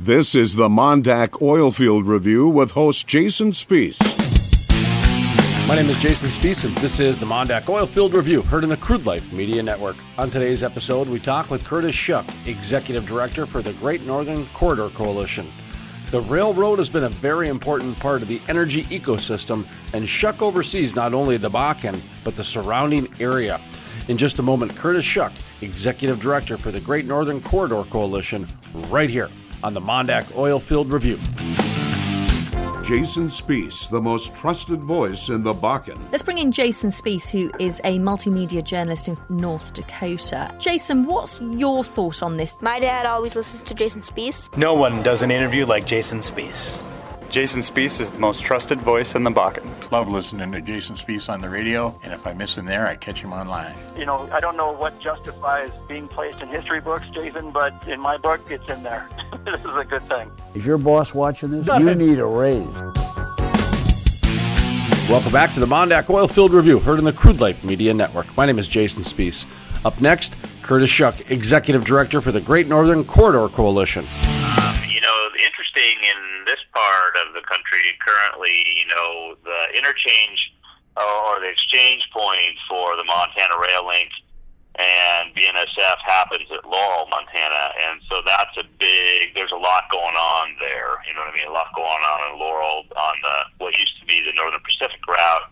This is the MonDak OilField Review with host Jason Spees. My name is Jason Spees, and this is the MonDak OilField Review, heard in the Crude Life Media Network. On today's episode, we talk with Curtis Shuck, Executive Director for the Great Northern Corridor Coalition. The railroad has been a very important part of the energy ecosystem, and Shuck oversees not only the Bakken, but the surrounding area. In just a moment, Curtis Shuck, Executive Director for the Great Northern Corridor Coalition, right here on the MonDak OilField Review. Jason Spees, the most trusted voice in the Bakken. Let's bring in Jason Spees, who is a multimedia journalist in North Dakota. Jason, what's your thought on this? My dad always listens to Jason Spees. No one does an interview like Jason Spees. Jason Spees is the most trusted voice in the Bakken. Love listening to Jason Spees on the radio, and if I miss him there, I catch him online. You know, I don't know what justifies being placed in history books, Jason, but in my book, it's in there. This is a good thing. Is your boss watching this? You need a raise. Welcome back to the MonDak OilField Review, heard in the Crude Life Media Network. My name is Jason Spees. Up next, Curtis Shuck, Executive Director for the Great Northern Corridor Coalition. Interesting in this part of the country currently, the interchange or the exchange point for the Montana Rail Link and BNSF happens at Laurel, Montana, and so there's a lot going on there, you know what I mean, a lot going on in Laurel on what used to be the Northern Pacific route,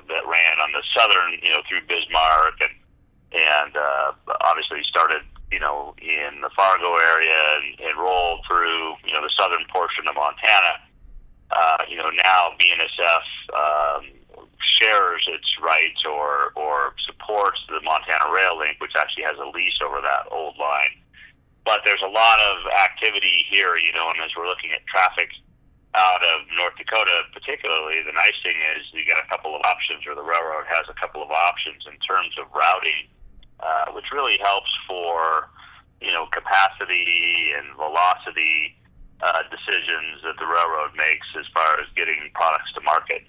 that ran on the southern, through Bismarck and obviously started in the Fargo area and rolled through, the southern portion of Montana. Now BNSF shares its rights or supports the Montana Rail Link, which actually has a lease over that old line. But there's a lot of activity here, and as we're looking at traffic out of North Dakota particularly, the nice thing is you got a couple of options, or the railroad has a couple of options in terms of routing, which really helps for, capacity and velocity decisions that the railroad makes as far as getting products to market.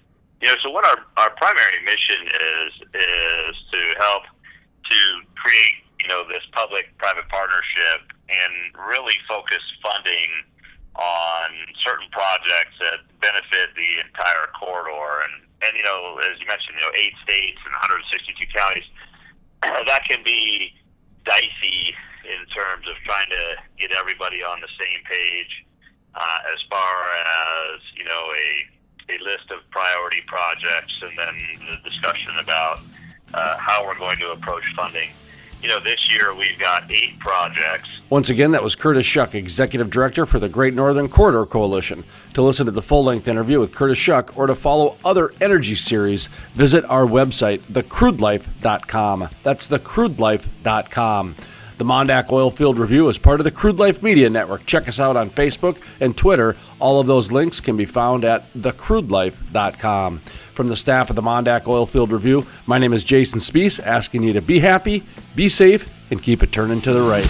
So what our primary mission is to help to create, this public-private partnership and really focus funding on certain projects that benefit the entire corridor. And as you mentioned, 8 states and 162 counties, that can be dicey in terms of trying to get everybody on the same page as far as, a list of priority projects and then the discussion about how we're going to approach funding. This year we've got 8 projects. Once again, that was Curtis Shuck, Executive Director for the Great Northern Corridor Coalition. To listen to the full-length interview with Curtis Shuck or to follow other energy series, visit our website, thecrudelife.com. That's thecrudelife.com. The MonDak OilField Review is part of the Crude Life Media Network. Check us out on Facebook and Twitter. All of those links can be found at thecrudelife.com. From the staff of the MonDak OilField Review, my name is Jason Spees, asking you to be happy, be safe, and keep it turning to the right.